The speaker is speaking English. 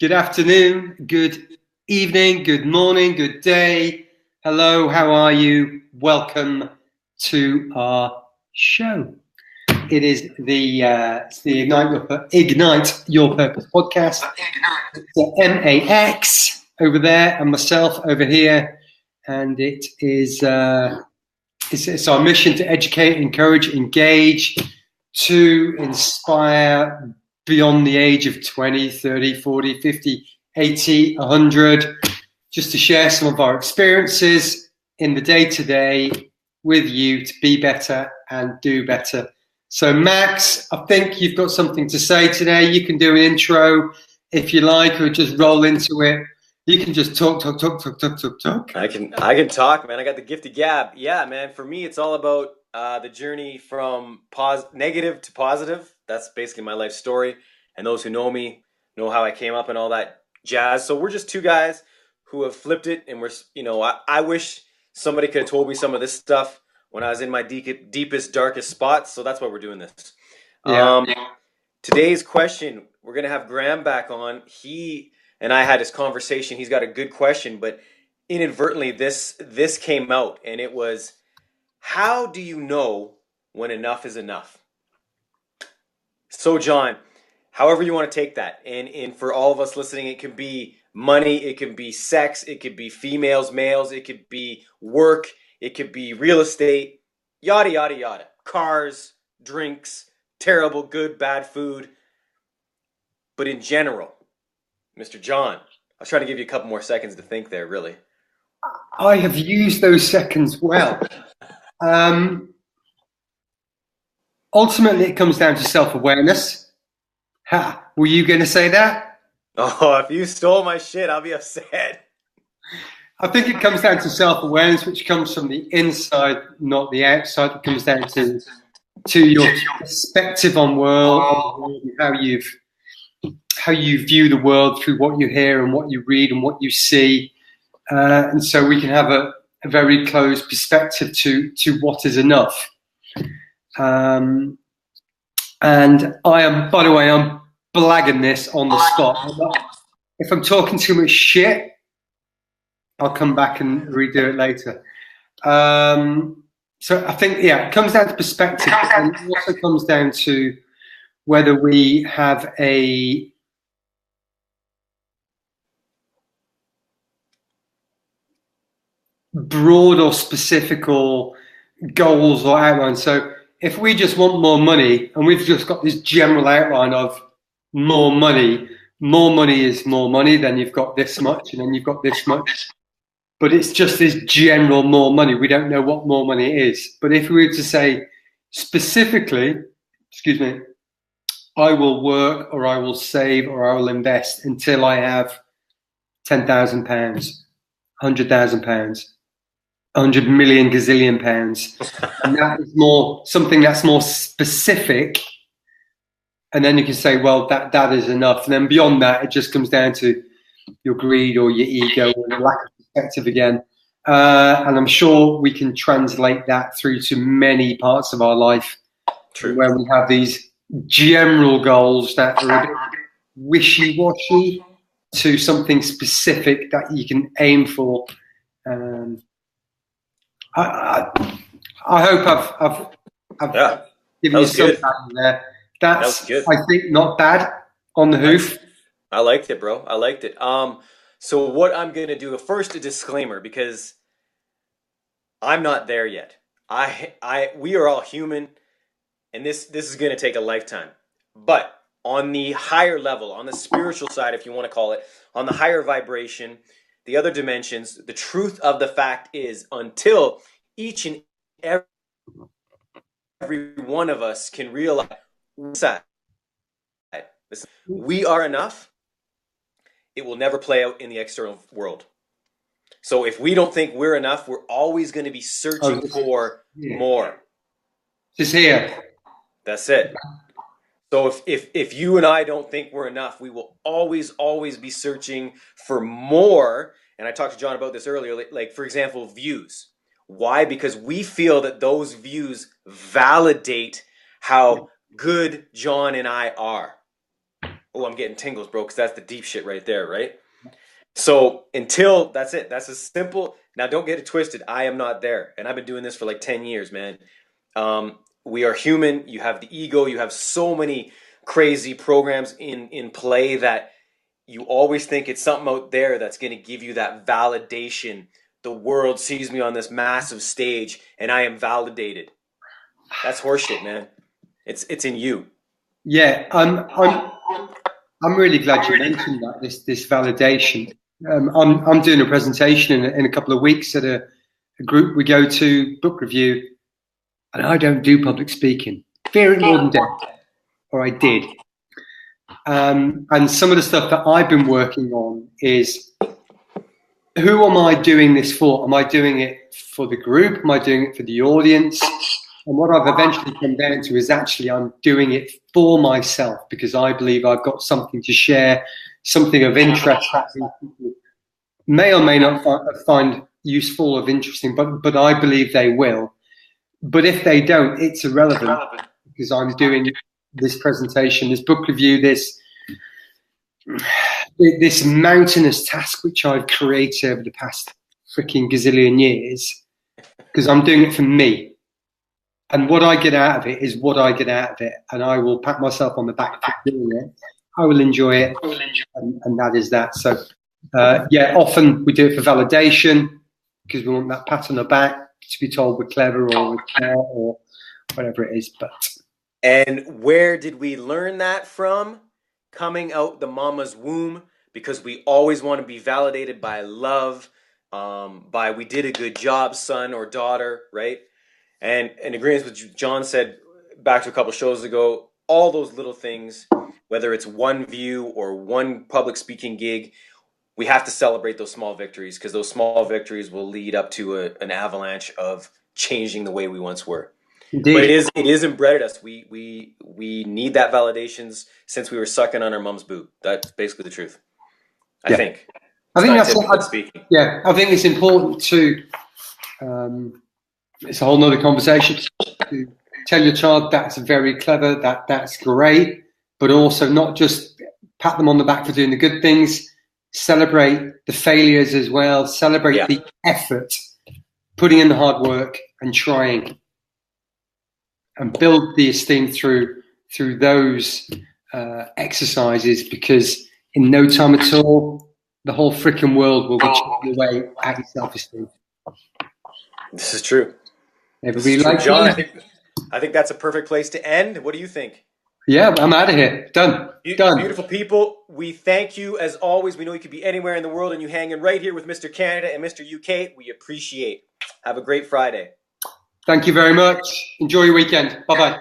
Good afternoon, good evening, good morning, good day. Hello, how are you? Welcome to our show. It is it's the Ignite Your Purpose podcast. It's the MAX over there and myself over here, and it is it's our mission to educate, encourage, engage, to inspire beyond the age of 20, 30, 40, 50, 80, 100, just to share some of our experiences in the day-to-day with you to be better and do better. So Max, I think you've got something to say today. You can do an intro if you like, or just roll into it. You can just talk. I can talk, man. I got the gift of gab. Yeah, man. For me, it's all about the journey from negative to positive. That's basically my life story. And those who know me know how I came up and all that jazz. So we're just two guys who have flipped it, and I wish somebody could have told me some of this stuff when I was in my deepest, darkest spots. So that's why we're doing this. Yeah. Today's question, we're gonna have Graham back on. He and I had this conversation. He's got a good question, but inadvertently this came out, and it was, how do you know when enough is enough? So John, however you want to take that, and for all of us listening, it can be money, it can be sex, it could be females, males, it could be work, it could be real estate, yada yada yada, cars, drinks, terrible, good, bad food. But in general, Mr. John, I was trying to give you a couple more seconds to think there, really. I have used those seconds well. Ultimately, it comes down to self-awareness. Were you going to say that? Oh, if you stole my shit, I'll be upset. I think it comes down to self-awareness, which comes from the inside, not the outside. It comes down to your perspective on world, and how you view the world through what you hear and what you read and what you see. And so we can have a very close perspective to what is enough. And I am, by the way, I'm blagging this on the spot. If I'm talking too much shit, I'll come back and redo it later. So I think, it comes down to perspective, and it also comes down to whether we have a broad or specific or goals or outlines. So if we just want more money and we've just got this general outline of more money is more money, then you've got this much and then you've got this much. But it's just this general more money. We don't know what more money is. But if we were to say specifically, I will work or I will save or I will invest until I have £10,000, £100,000, 100 million gazillion pounds, and that is more something that's more specific. And then you can say, well, that is enough. And then beyond that, it just comes down to your greed or your ego or your lack of perspective again. And I'm sure we can translate that through to many parts of our life. True. Where we have these general goals that are a bit wishy-washy to something specific that you can aim for. I hope I've given you something there. That's good. I think not bad on the hoof. I liked it, bro. I liked it. So what I'm gonna do, first a disclaimer, because I'm not there yet. We are all human, and this is gonna take a lifetime. But on the higher level, on the spiritual side, if you want to call it, on the higher vibration, the other dimensions, the truth of the fact is, until each and every one of us can realize we are enough, it will never play out in the external world. So if we don't think we're enough, we're always going to be searching for more. Just here. That's it. So if you and I don't think we're enough, we will always be searching for more. And I talked to John about this earlier, like for example, views. Why? Because we feel that those views validate how good John and I are. oh, I'm getting tingles, bro, because that's the deep shit right there, right? So until that's it, that's as simple. Now, don't get it twisted. I am not there, and I've been doing this for like 10 years, man. We are human. You have the ego. You have so many crazy programs in play that you always think it's something out there that's going to give you that validation. The world sees me on this massive stage, and I am validated. That's horseshit, man. It's in you. Yeah, I'm really glad you mentioned that, this validation. I'm doing a presentation in a couple of weeks at a group we go to, book review, and I don't do public speaking. Fear it more than death, or I did. And some of the stuff that I've been working on is, who am I doing this for? Am I doing it for the group? Am I doing it for the audience? And what I've eventually come down to is actually I'm doing it for myself, because I believe I've got something to share, something of interest that people may or may not find useful or interesting, but I believe they will. But if they don't, it's irrelevant, because I'm doing this presentation, this book review, this mountainous task which I've created over the past freaking gazillion years, because I'm doing it for me. And what I get out of it is what I get out of it, and I will pat myself on the back for doing it. I will enjoy it, and that is that. So, yeah, often we do it for validation, because we want that pat on the back to be told we're clever or we're smart or whatever it is. And where did we learn that from? Coming out the mama's womb, because we always want to be validated by love, by we did a good job, son or daughter, right? And in agreement with what John said back to a couple shows ago, all those little things, whether it's one view or one public speaking gig, we have to celebrate those small victories, because those small victories will lead up to an avalanche of changing the way we once were. Indeed. But it is inbred us. We need that validations since we were sucking on our mom's boob. That's basically the truth. I think that's speaking. Yeah, I think it's important to. It's a whole nother conversation to tell your child that's very clever, that's great, but also not just pat them on the back for doing the good things, celebrate the failures as well, celebrate the effort, putting in the hard work and trying, and build the esteem through those exercises, because in no time at all, the whole freaking world will be chipping away at your self-esteem. This is true. Everybody likes John, I think that's a perfect place to end. What do you think? Yeah, I'm out of here. Done. Done. Beautiful people, we thank you as always. We know you could be anywhere in the world, and you hanging right here with Mr. Canada and Mr. UK. We appreciate. Have a great Friday. Thank you very much. Enjoy your weekend. Bye-bye.